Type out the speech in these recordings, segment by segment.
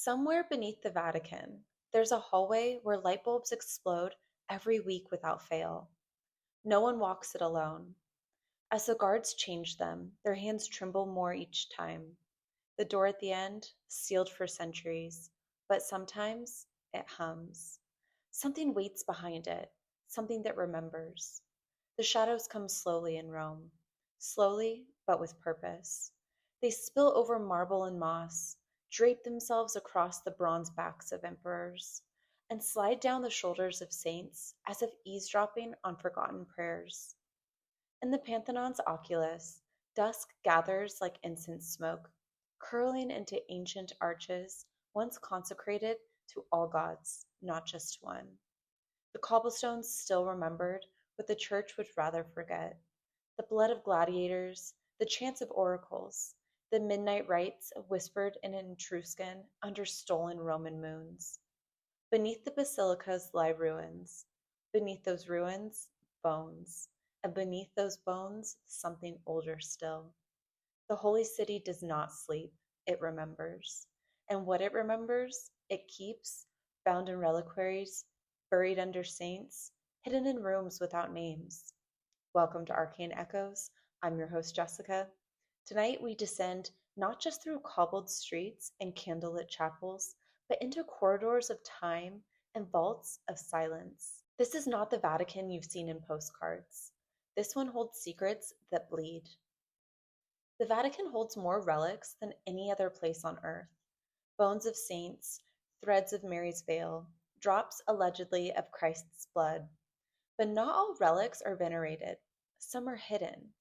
Somewhere beneath the Vatican, there's a hallway where light bulbs explode every week without fail. No one walks it alone. As the guards change them, their hands tremble more each time. The door at the end, sealed for centuries, but sometimes it hums. Something waits behind it, something that remembers. The shadows come slowly in Rome, slowly but with purpose. They spill over marble and moss, drape themselves across the bronze backs of emperors, and slide down the shoulders of saints as if eavesdropping on forgotten prayers. In the Panthenon's oculus, dusk gathers like incense smoke, curling into ancient arches once consecrated to all gods, not just one. The cobblestones still remembered what the church would rather forget: the blood of gladiators, the chants of oracles, the midnight rites whispered in Etruscan under stolen Roman moons. Beneath the basilica's lie ruins. Beneath those ruins, bones. And beneath those bones, something older still. The holy city does not sleep, it remembers. And what it remembers, it keeps, bound in reliquaries, buried under saints, hidden in rooms without names. Welcome to Arcane Echoes. I'm your host, Jessica. Tonight we descend not just through cobbled streets and candlelit chapels, but into corridors of time and vaults of silence. This is not the Vatican you've seen in postcards. This one holds secrets that bleed. The Vatican holds more relics than any other place on earth: bones of saints, threads of Mary's veil, drops allegedly of Christ's blood. But not all relics are venerated. Some are hidden.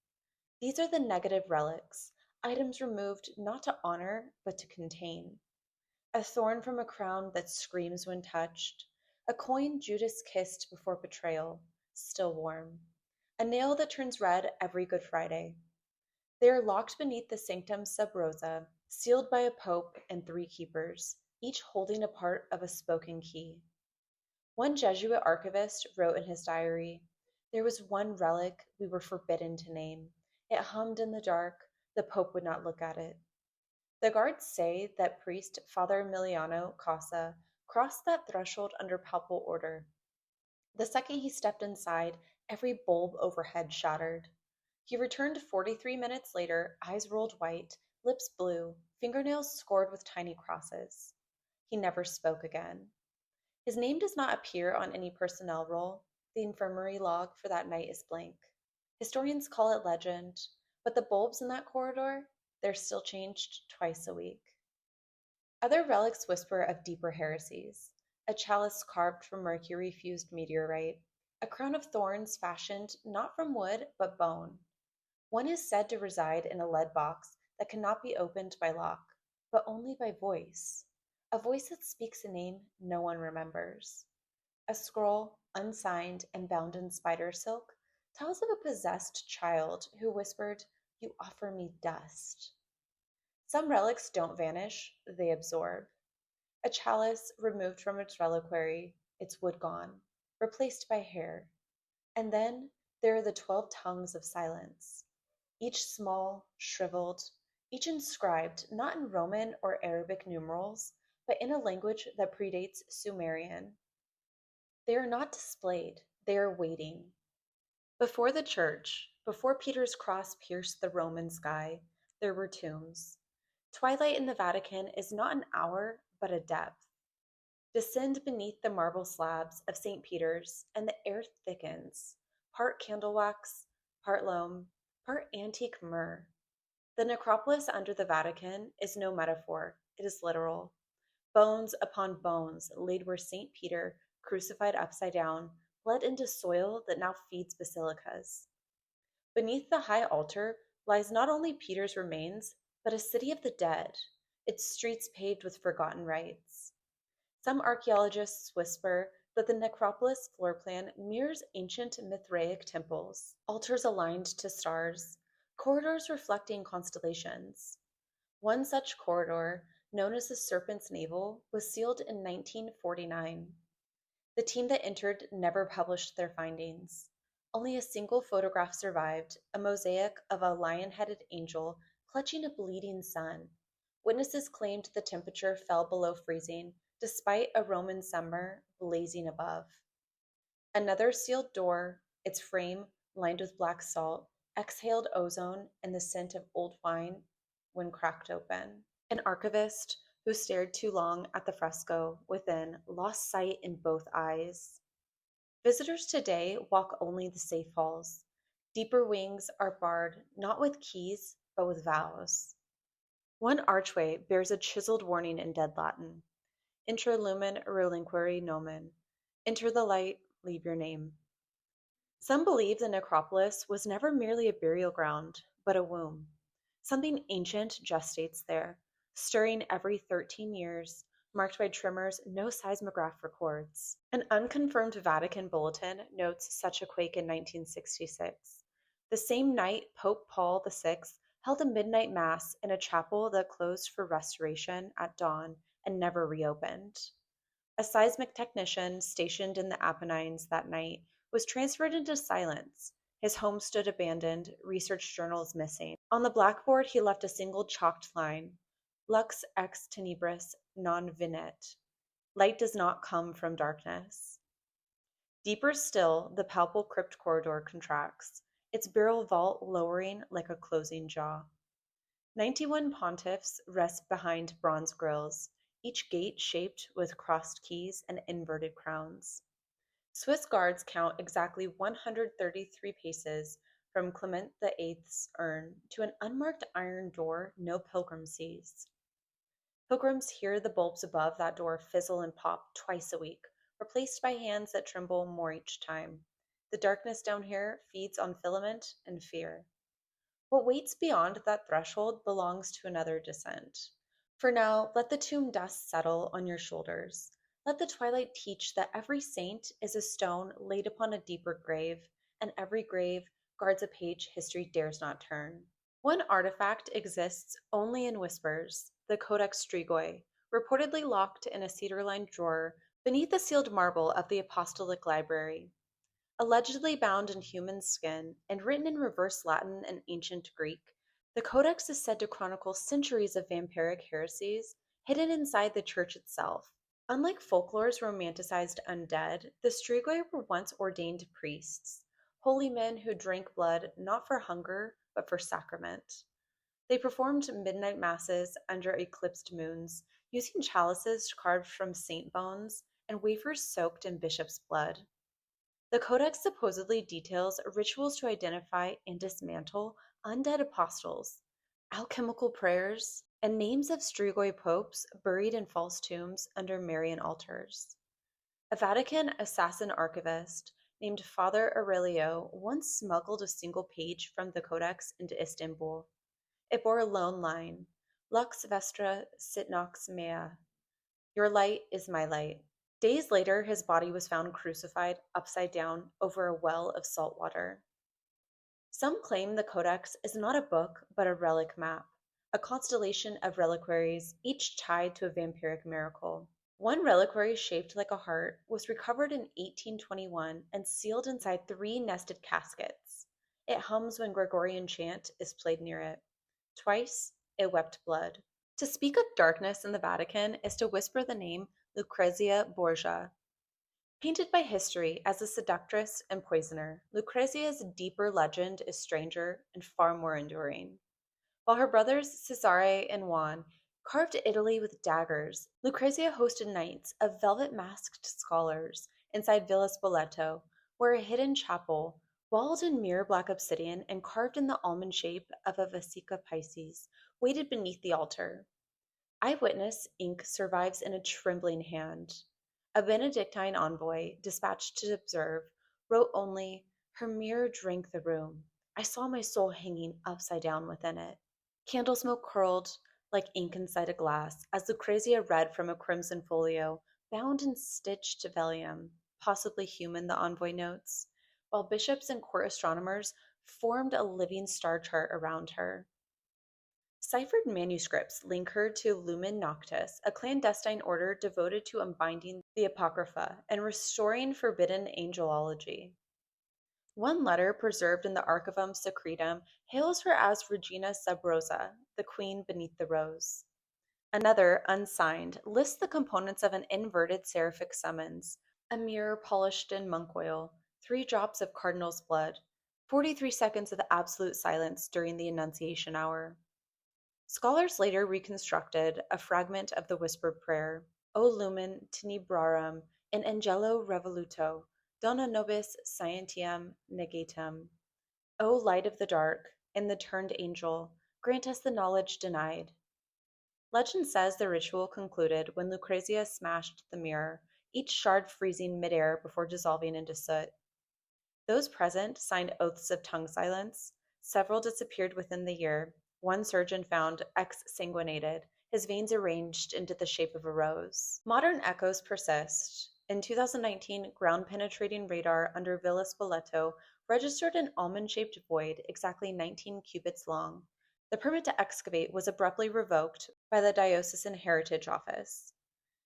These are the negative relics, items removed not to honor, but to contain. A thorn from a crown that screams when touched, a coin Judas kissed before betrayal, still warm, a nail that turns red every Good Friday. They are locked beneath the Sanctum Sub Rosa, sealed by a pope and three keepers, each holding a part of a spoken key. One Jesuit archivist wrote in his diary, "There was one relic we were forbidden to name. It hummed in the dark. The Pope would not look at it." The guards say that priest Father Emiliano Casa crossed that threshold under papal order. The second he stepped inside, every bulb overhead shattered. He returned 43 minutes later, eyes rolled white, lips blue, fingernails scored with tiny crosses. He never spoke again. His name does not appear on any personnel roll. The infirmary log for that night is blank. Historians call it legend, but the bulbs in that corridor, they're still changed twice a week. Other relics whisper of deeper heresies: a chalice carved from mercury-fused meteorite, a crown of thorns fashioned not from wood but bone. One is said to reside in a lead box that cannot be opened by lock, but only by voice, a voice that speaks a name no one remembers. A scroll, unsigned and bound in spider silk, tells of a possessed child who whispered, "You offer me dust." Some relics don't vanish, they absorb. A chalice removed from its reliquary, its wood gone, replaced by hair. And then there are the 12 tongues of silence, each small, shriveled, each inscribed not in Roman or Arabic numerals, but in a language that predates Sumerian. They are not displayed, they are waiting. Before the church, before Peter's cross pierced the Roman sky, there were tombs. Twilight in the Vatican is not an hour, but a depth. Descend beneath the marble slabs of St. Peter's, and the air thickens, part candle wax, part loam, part antique myrrh. The necropolis under the Vatican is no metaphor, it is literal. Bones upon bones laid where St. Peter, crucified upside down, bled into soil that now feeds basilicas. Beneath the high altar lies not only Peter's remains, but a city of the dead, its streets paved with forgotten rites. Some archaeologists whisper that the necropolis floor plan mirrors ancient Mithraic temples, altars aligned to stars, corridors reflecting constellations. One such corridor, known as the Serpent's Navel, was sealed in 1949. The team that entered never published their findings. Only a single photograph survived, a mosaic of a lion-headed angel clutching a bleeding sun, Witnesses claimed the temperature fell below freezing, despite a Roman summer blazing above. Another sealed door, its frame lined with black salt, exhaled ozone and the scent of old wine when cracked open. An archivist who stared too long at the fresco within lost sight in both eyes. Visitors today walk only the safe halls. Deeper wings are barred not with keys, but with vows. One archway bears a chiseled warning in dead Latin: Intra lumen relinquere nomen. Enter the light, leave your name. Some believe the necropolis was never merely a burial ground, but a womb. Something ancient gestates there, stirring every 13 years, marked by tremors no seismograph records. An unconfirmed Vatican bulletin notes such a quake in 1966. The same night, Pope Paul VI held a midnight mass in a chapel that closed for restoration at dawn and never reopened. A seismic technician stationed in the Apennines that night was transferred into silence. His home stood abandoned, research journals missing. On the blackboard, he left a single chalked line: Lux ex tenebris non vinet. Light does not come from darkness. Deeper still, the palpable crypt corridor contracts, its barrel vault lowering like a closing jaw. 91 pontiffs rest behind bronze grills, each gate shaped with crossed keys and inverted crowns. Swiss guards count exactly 133 paces from Clement VIII's urn to an unmarked iron door no pilgrim sees. Pilgrims hear the bulbs above that door fizzle and pop twice a week, replaced by hands that tremble more each time. The darkness down here feeds on filament and fear. What waits beyond that threshold belongs to another descent. For now, let the tomb dust settle on your shoulders. Let the twilight teach that every saint is a stone laid upon a deeper grave, and every grave guards a page history dares not turn. One artifact exists only in whispers: the codex stregoy, reportedly locked in a cedar-lined drawer beneath the sealed marble of the apostolic library. Allegedly bound in human skin and written in reverse Latin and ancient Greek, the codex is said to chronicle centuries of vampiric heresies hidden inside the church itself. Unlike folklore's romanticized undead, the strigoi were once ordained priests, holy men who drank blood not for hunger but for sacrament. They performed midnight masses under eclipsed moons, using chalices carved from saint bones and wafers soaked in bishop's blood. The codex supposedly details rituals to identify and dismantle undead apostles, alchemical prayers, and names of strigoi popes buried in false tombs under Marian altars. A Vatican assassin archivist named Father Aurelio once smuggled a single page from the codex into Istanbul. It bore a lone line: Lux vestra sit nox mea. Your light is my light. Days later, his body was found crucified upside down over a well of salt water. Some claim the codex is not a book, but a relic map, a constellation of reliquaries, each tied to a vampiric miracle. One reliquary shaped like a heart was recovered in 1821 and sealed inside 3 nested caskets. It hums when Gregorian chant is played near it. Twice, it wept blood. To speak of darkness in the Vatican is to whisper the name Lucrezia Borgia. Painted by history as a seductress and poisoner, Lucrezia's deeper legend is stranger and far more enduring. While her brothers Cesare and Juan carved Italy with daggers, Lucrezia hosted nights of velvet-masked scholars inside Villa Spoleto, where a hidden chapel, walled in mirror-black obsidian and carved in the almond shape of a Vesica Pisces, waited beneath the altar. Eyewitness ink survives in a trembling hand. A Benedictine envoy, dispatched to observe, wrote only, "Her mirror drank the room. I saw my soul hanging upside down within it." Candle smoke curled like ink inside a glass as Lucrezia read from a crimson folio, bound in stitched vellum, possibly human, the envoy notes, while bishops and court astronomers formed a living star chart around her. Ciphered manuscripts link her to Lumen Noctis, a clandestine order devoted to unbinding the Apocrypha and restoring forbidden angelology. One letter preserved in the Archivum Secretum hails her as Regina Sub Rosa, the queen beneath the rose. Another, unsigned, lists the components of an inverted seraphic summons: a mirror polished in monk oil, 3 drops of cardinal's blood, 43 seconds of absolute silence during the Annunciation hour. Scholars later reconstructed a fragment of the whispered prayer: O lumen tenebrarum in angelo revoluto, dona nobis scientiam negatum. O light of the dark, in the turned angel, grant us the knowledge denied. Legend says the ritual concluded when Lucrezia smashed the mirror, each shard freezing midair before dissolving into soot. Those present signed oaths of tongue silence. Several disappeared within the year. One surgeon found exsanguinated, his veins arranged into the shape of a rose. Modern echoes persist. In 2019, ground-penetrating radar under Villa Spoleto registered an almond-shaped void exactly 19 cubits long. The permit to excavate was abruptly revoked by the Diocesan Heritage Office.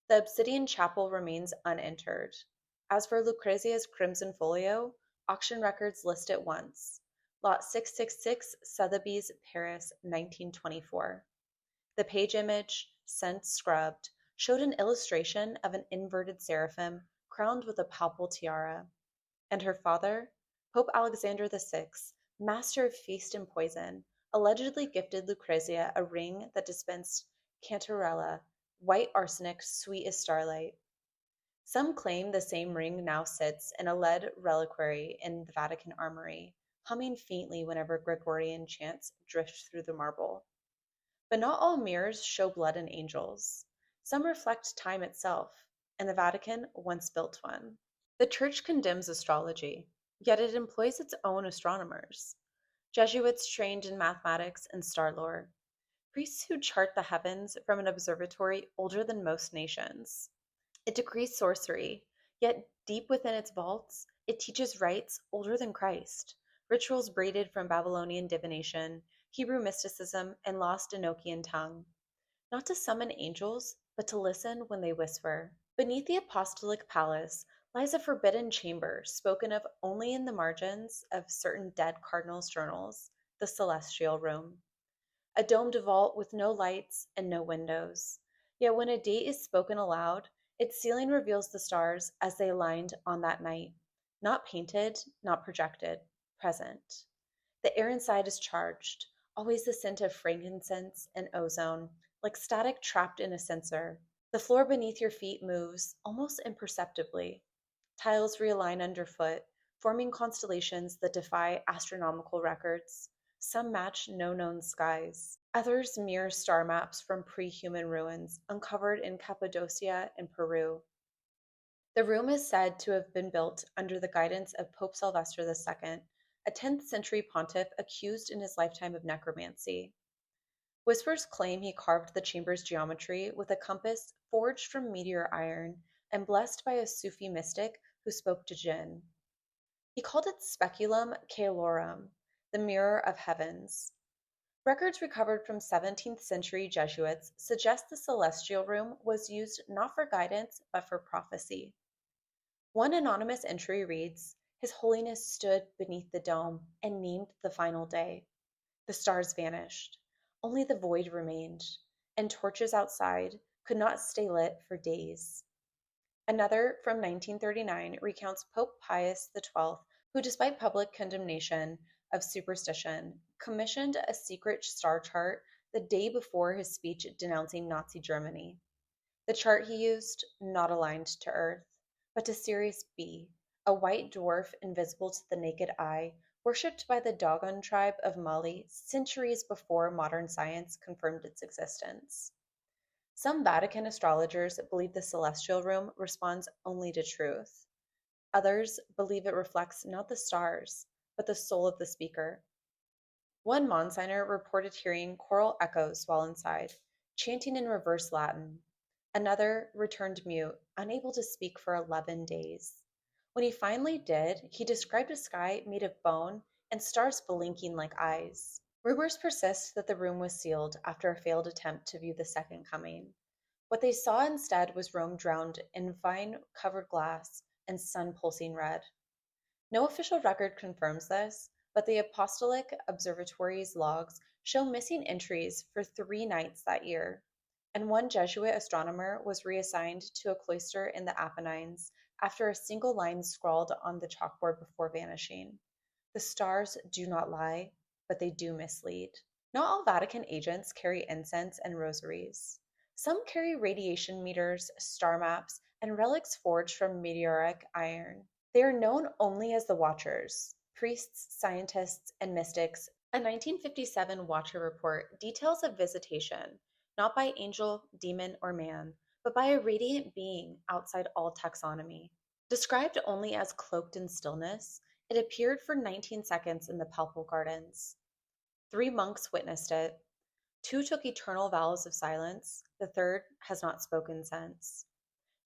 The Obsidian Chapel remains unentered. As for Lucrezia's Crimson Folio, auction records list it once: Lot 666, Sotheby's, Paris, 1924. The page image, since scrubbed, showed an illustration of an inverted seraphim crowned with a papal tiara. And her father, Pope Alexander VI, master of feast and poison, allegedly gifted Lucrezia a ring that dispensed cantarella, white arsenic sweet as starlight. Some claim the same ring now sits in a lead reliquary in the Vatican armory, humming faintly whenever Gregorian chants drift through the marble. But not all mirrors show blood and angels. Some reflect time itself, and the Vatican once built one. The Church condemns astrology, yet it employs its own astronomers: Jesuits trained in mathematics and star lore, priests who chart the heavens from an observatory older than most nations. It decrees sorcery, yet deep within its vaults, it teaches rites older than Christ, rituals braided from Babylonian divination, Hebrew mysticism, and lost Enochian tongue. Not to summon angels, but to listen when they whisper. Beneath the apostolic palace lies a forbidden chamber spoken of only in the margins of certain dead cardinals' journals, the celestial room. A domed vault with no lights and no windows. Yet when a date is spoken aloud, its ceiling reveals the stars as they aligned on that night. Not painted, not projected, present. The air inside is charged, always the scent of frankincense and ozone, like static trapped in a censer. The floor beneath your feet moves, almost imperceptibly. Tiles realign underfoot, forming constellations that defy astronomical records. Some match no known skies. Others mirror star maps from pre-human ruins uncovered in Cappadocia and Peru. The room is said to have been built under the guidance of Pope Sylvester II, a 10th century pontiff accused in his lifetime of necromancy. Whispers claim he carved the chamber's geometry with a compass forged from meteor iron and blessed by a Sufi mystic who spoke to jinn. He called it Speculum Caelorum, the mirror of heavens. Records recovered from 17th century Jesuits suggest the celestial room was used not for guidance but for prophecy. One anonymous entry reads, His Holiness stood beneath the dome and named the final day. The stars vanished. Only the void remained, and torches outside could not stay lit for days. Another, from 1939, recounts Pope Pius XII, who, despite public condemnation of superstition, commissioned a secret star chart the day before his speech denouncing Nazi Germany. The chart he used, not aligned to Earth, but to Sirius B, a white dwarf invisible to the naked eye, worshipped by the Dogon tribe of Mali centuries before modern science confirmed its existence. Some Vatican astrologers believe the celestial room responds only to truth. Others believe it reflects not the stars, but the soul of the speaker. One Monsignor reported hearing choral echoes while inside, chanting in reverse Latin. Another returned mute, unable to speak for 11 days. When he finally did, he described a sky made of bone and stars blinking like eyes. Rumors persist that the room was sealed after a failed attempt to view the Second Coming. What they saw instead was Rome drowned in vine-covered glass and sun-pulsing red. No official record confirms this, but the Apostolic Observatory's logs show missing entries for 3 nights that year, and one Jesuit astronomer was reassigned to a cloister in the Apennines after a single line scrawled on the chalkboard before vanishing. The stars do not lie, but they do mislead. Not all Vatican agents carry incense and rosaries. Some carry radiation meters, star maps, and relics forged from meteoric iron. They are known only as the Watchers, priests, scientists, and mystics. A 1957 Watcher report details a visitation, not by angel, demon, or man, but by a radiant being outside all taxonomy. Described only as cloaked in stillness, it appeared for 19 seconds in the Papal Gardens. 3 monks witnessed it. 2 took eternal vows of silence. The third has not spoken since.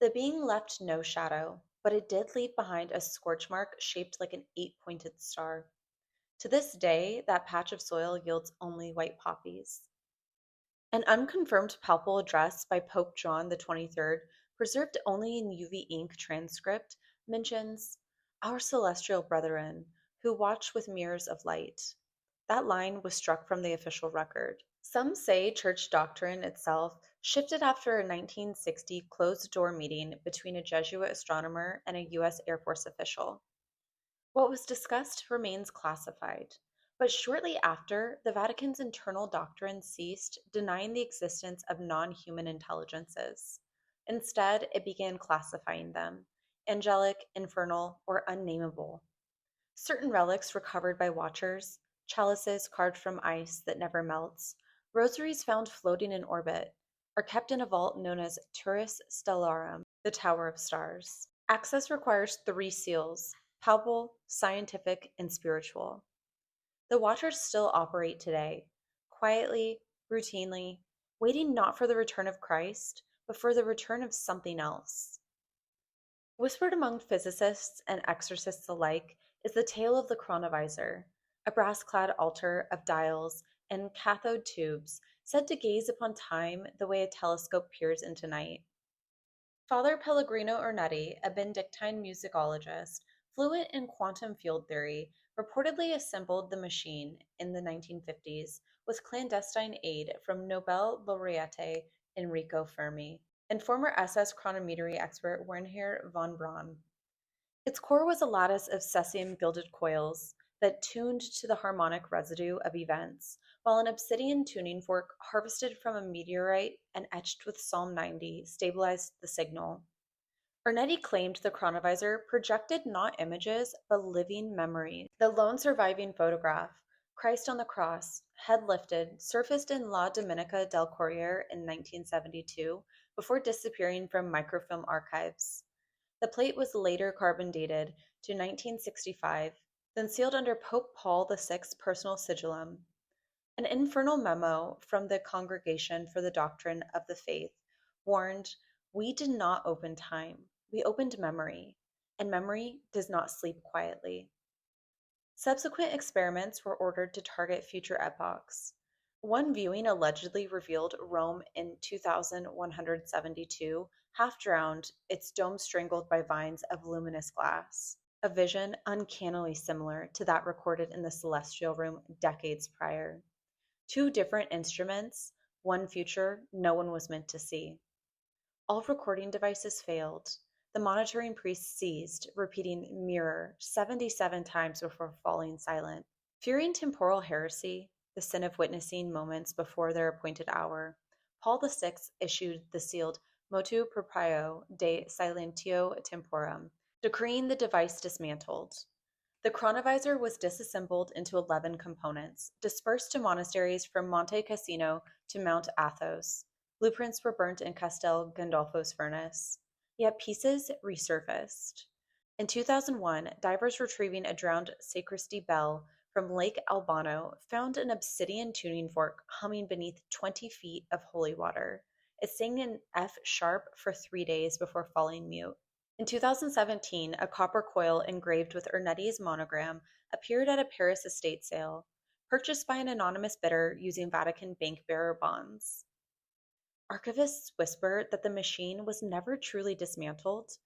The being left no shadow, but it did leave behind a scorch mark shaped like an 8-pointed star. To this day, that patch of soil yields only white poppies. An unconfirmed papal address by Pope John the 23rd, preserved only in UV ink transcript, mentions our celestial brethren who watch with mirrors of light. That line was struck from the official record. Some say church doctrine itself shifted after a 1960 closed-door meeting between a Jesuit astronomer and a U.S. Air Force official. What was discussed remains classified, but shortly after, the Vatican's internal doctrine ceased denying the existence of non-human intelligences. Instead, it began classifying them: angelic, infernal, or unnameable. Certain relics recovered by watchers, chalices carved from ice that never melts, rosaries found floating in orbit, are kept in a vault known as Turris Stellarum, the Tower of Stars. Access requires 3 seals: palpable, scientific, and spiritual. The watchers still operate today, quietly, routinely, waiting not for the return of Christ, but for the return of something else. Whispered among physicists and exorcists alike is the tale of the chronovisor, a brass-clad altar of dials and cathode tubes said to gaze upon time the way a telescope peers into night. Father Pellegrino Ernetti, a Benedictine musicologist fluent in quantum field theory, reportedly assembled the machine in the 1950s with clandestine aid from Nobel laureate Enrico Fermi and former SS chronometry expert Wernher von Braun. Its core was a lattice of cesium-gilded coils that tuned to the harmonic residue of events, while an obsidian tuning fork harvested from a meteorite and etched with Psalm 90 stabilized the signal. Ernetti claimed the chronovisor projected not images, but living memories. The lone surviving photograph, Christ on the Cross, head lifted, surfaced in La Domenica del Corriere in 1972 before disappearing from microfilm archives. The plate was later carbon dated to 1965, then sealed under Pope Paul VI's personal sigillum. An infernal memo from the Congregation for the Doctrine of the Faith warned, "We did not open time, we opened memory, and memory does not sleep quietly." Subsequent experiments were ordered to target future epochs. One viewing allegedly revealed Rome in 2172, half drowned, its dome strangled by vines of luminous glass, a vision uncannily similar to that recorded in the Celestial Room decades prior. 2 different instruments, one future no one was meant to see. All recording devices failed. The monitoring priest ceased, repeating "mirror" 77 times before falling silent. Fearing temporal heresy, the sin of witnessing moments before their appointed hour, Paul VI issued the sealed Motu Proprio de Silentio Temporum, decreeing the device dismantled. The chronovisor was disassembled into 11 components, dispersed to monasteries from Monte Cassino to Mount Athos. Blueprints were burnt in Castel Gandolfo's furnace, yet pieces resurfaced. In 2001, divers retrieving a drowned sacristy bell from Lake Albano found an obsidian tuning fork humming beneath 20 feet of holy water. It sang in F sharp for 3 days before falling mute. In 2017, a copper coil engraved with Ernetti's monogram appeared at a Paris estate sale, purchased by an anonymous bidder using Vatican bank bearer bonds. Archivists whisper that the machine was never truly dismantled,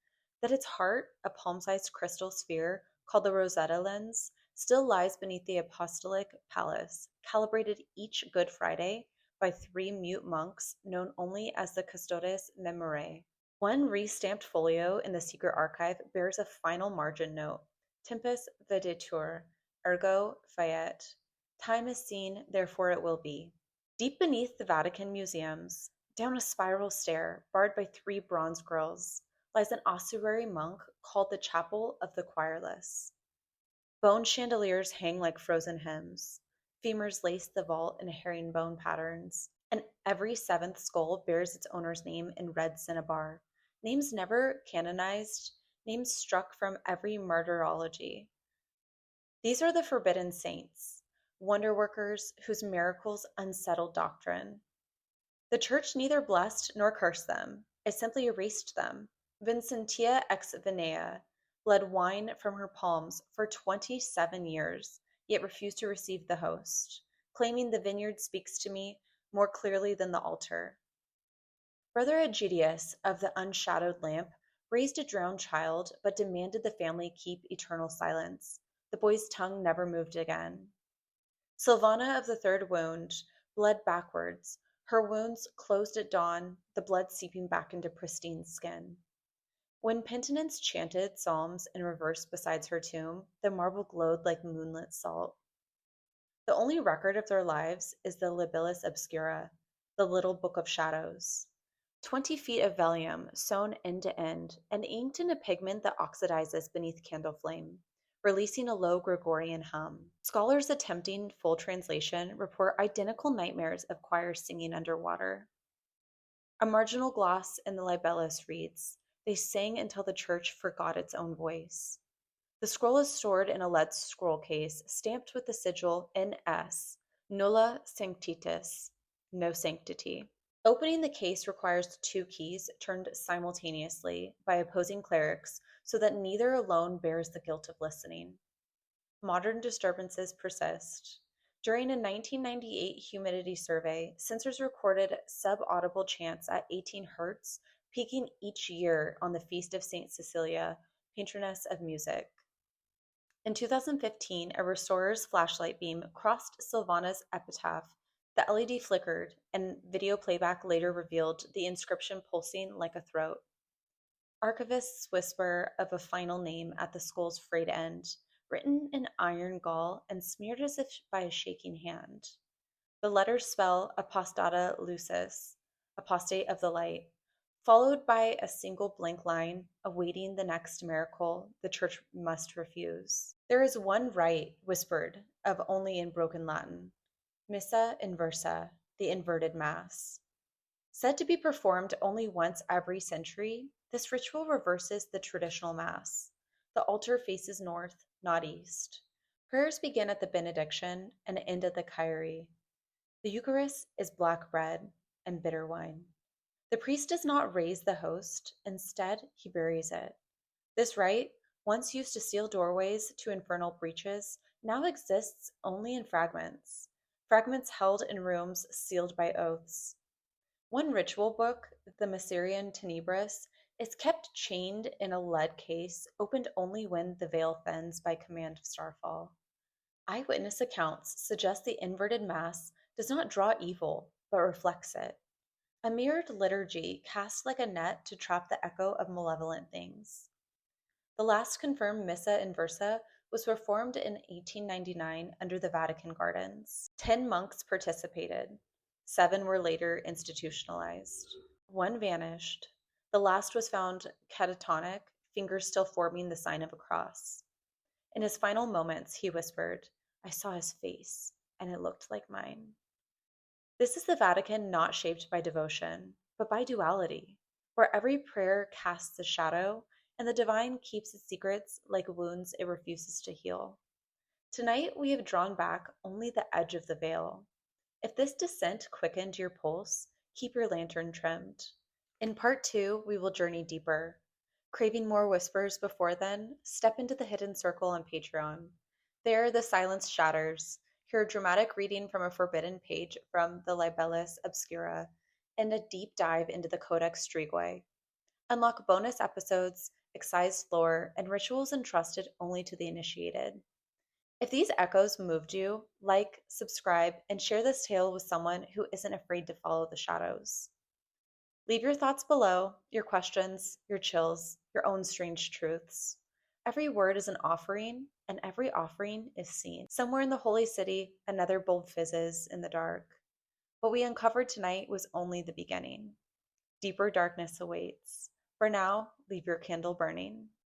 that its heart, a palm-sized crystal sphere called the Rosetta lens, still lies beneath the Apostolic Palace, calibrated each Good Friday by 3 mute monks known only as the Custodes Memorae. One re-stamped folio in the secret archive bears a final margin note: Tempus videtur, ergo fiat. Time is seen, therefore it will be. Deep beneath the Vatican museums, down a spiral stair barred by 3 bronze grills, lies an ossuary monk called the Chapel of the Choirless. Bone chandeliers hang like frozen hymns. Femurs lace the vault in herringbone patterns, and every 7th skull bears its owner's name in red cinnabar. Names never canonized, names struck from every martyrology. These are the forbidden saints, wonder workers whose miracles unsettled doctrine. The Church neither blessed nor cursed them, it simply erased them. Vincentia ex Vinea bled wine from her palms for 27 years, yet refused to receive the host, claiming the vineyard speaks to me more clearly than the altar. Brother Egidius of the unshadowed lamp raised a drowned child, but demanded the family keep eternal silence. The boy's tongue never moved again. Silvana of the third wound bled backwards, her wounds closed at dawn, the blood seeping back into pristine skin. When penitents chanted psalms in reverse beside her tomb, the marble glowed like moonlit salt. The only record of their lives is the Libellus Obscura, the little book of shadows. 20 feet of vellum sewn end to end and inked in a pigment that oxidizes beneath candle flame, releasing a low Gregorian hum. Scholars attempting full translation report identical nightmares of choirs singing underwater. A marginal gloss in the libellus reads, "They sang until the church forgot its own voice." The scroll is stored in a lead scroll case stamped with the sigil NS, Nulla Sanctitas, no sanctity. Opening the case requires 2 keys turned simultaneously by opposing clerics so that neither alone bears the guilt of listening. Modern disturbances persist. During a 1998 humidity survey, sensors recorded subaudible chants at 18 Hz, peaking each year on the Feast of St. Cecilia, patroness of music. In 2015, a restorer's flashlight beam crossed Silvana's epitaph. The LED flickered, and video playback later revealed the inscription pulsing like a throat. Archivists whisper of a final name at the skull's frayed end, written in iron gall and smeared as if by a shaking hand. The letters spell Apostata Lucis, apostate of the light, followed by a single blank line awaiting the next miracle the church must refuse. There is one rite whispered of only in broken Latin, Missa Inversa, the inverted Mass. Said to be performed only once every century, this ritual reverses the traditional Mass. The altar faces north, not east. Prayers begin at the benediction and end at the Kyrie. The Eucharist is black bread and bitter wine. The priest does not raise the host, instead, he buries it. This rite, once used to seal doorways to infernal breaches, now exists only in fragments held in rooms sealed by oaths. One ritual book, the Mysterium Tenebris, is kept chained in a lead case, opened only when the veil thins by command of starfall. Eyewitness accounts suggest the inverted Mass does not draw evil, but reflects it. A mirrored liturgy cast like a net to trap the echo of malevolent things. The last confirmed Missa Inversa was performed in 1899 under the Vatican gardens. 10 monks participated. 7 were later institutionalized. 1 vanished. The last was found catatonic, fingers still forming the sign of a cross. In his final moments, he whispered, "I saw his face, and it looked like mine." This is the Vatican not shaped by devotion, but by duality, where every prayer casts a shadow, and the divine keeps its secrets like wounds it refuses to heal. Tonight, we have drawn back only the edge of the veil. If this descent quickened your pulse, keep your lantern trimmed. In part 2, we will journey deeper. Craving more whispers before then, step into the hidden circle on Patreon. There, the silence shatters. Hear a dramatic reading from a forbidden page from the Libellus Obscura, and a deep dive into the codex stregoy. Unlock bonus episodes, excised lore, and rituals entrusted only to the initiated. If these echoes moved you, like, subscribe, and share this tale with someone who isn't afraid to follow the shadows. Leave your thoughts below, your questions, your chills, your own strange truths. Every word is an offering, and every offering is seen. Somewhere in the Holy City, another bulb fizzes in the dark. What we uncovered tonight was only the beginning. Deeper darkness awaits. For now, leave your candle burning.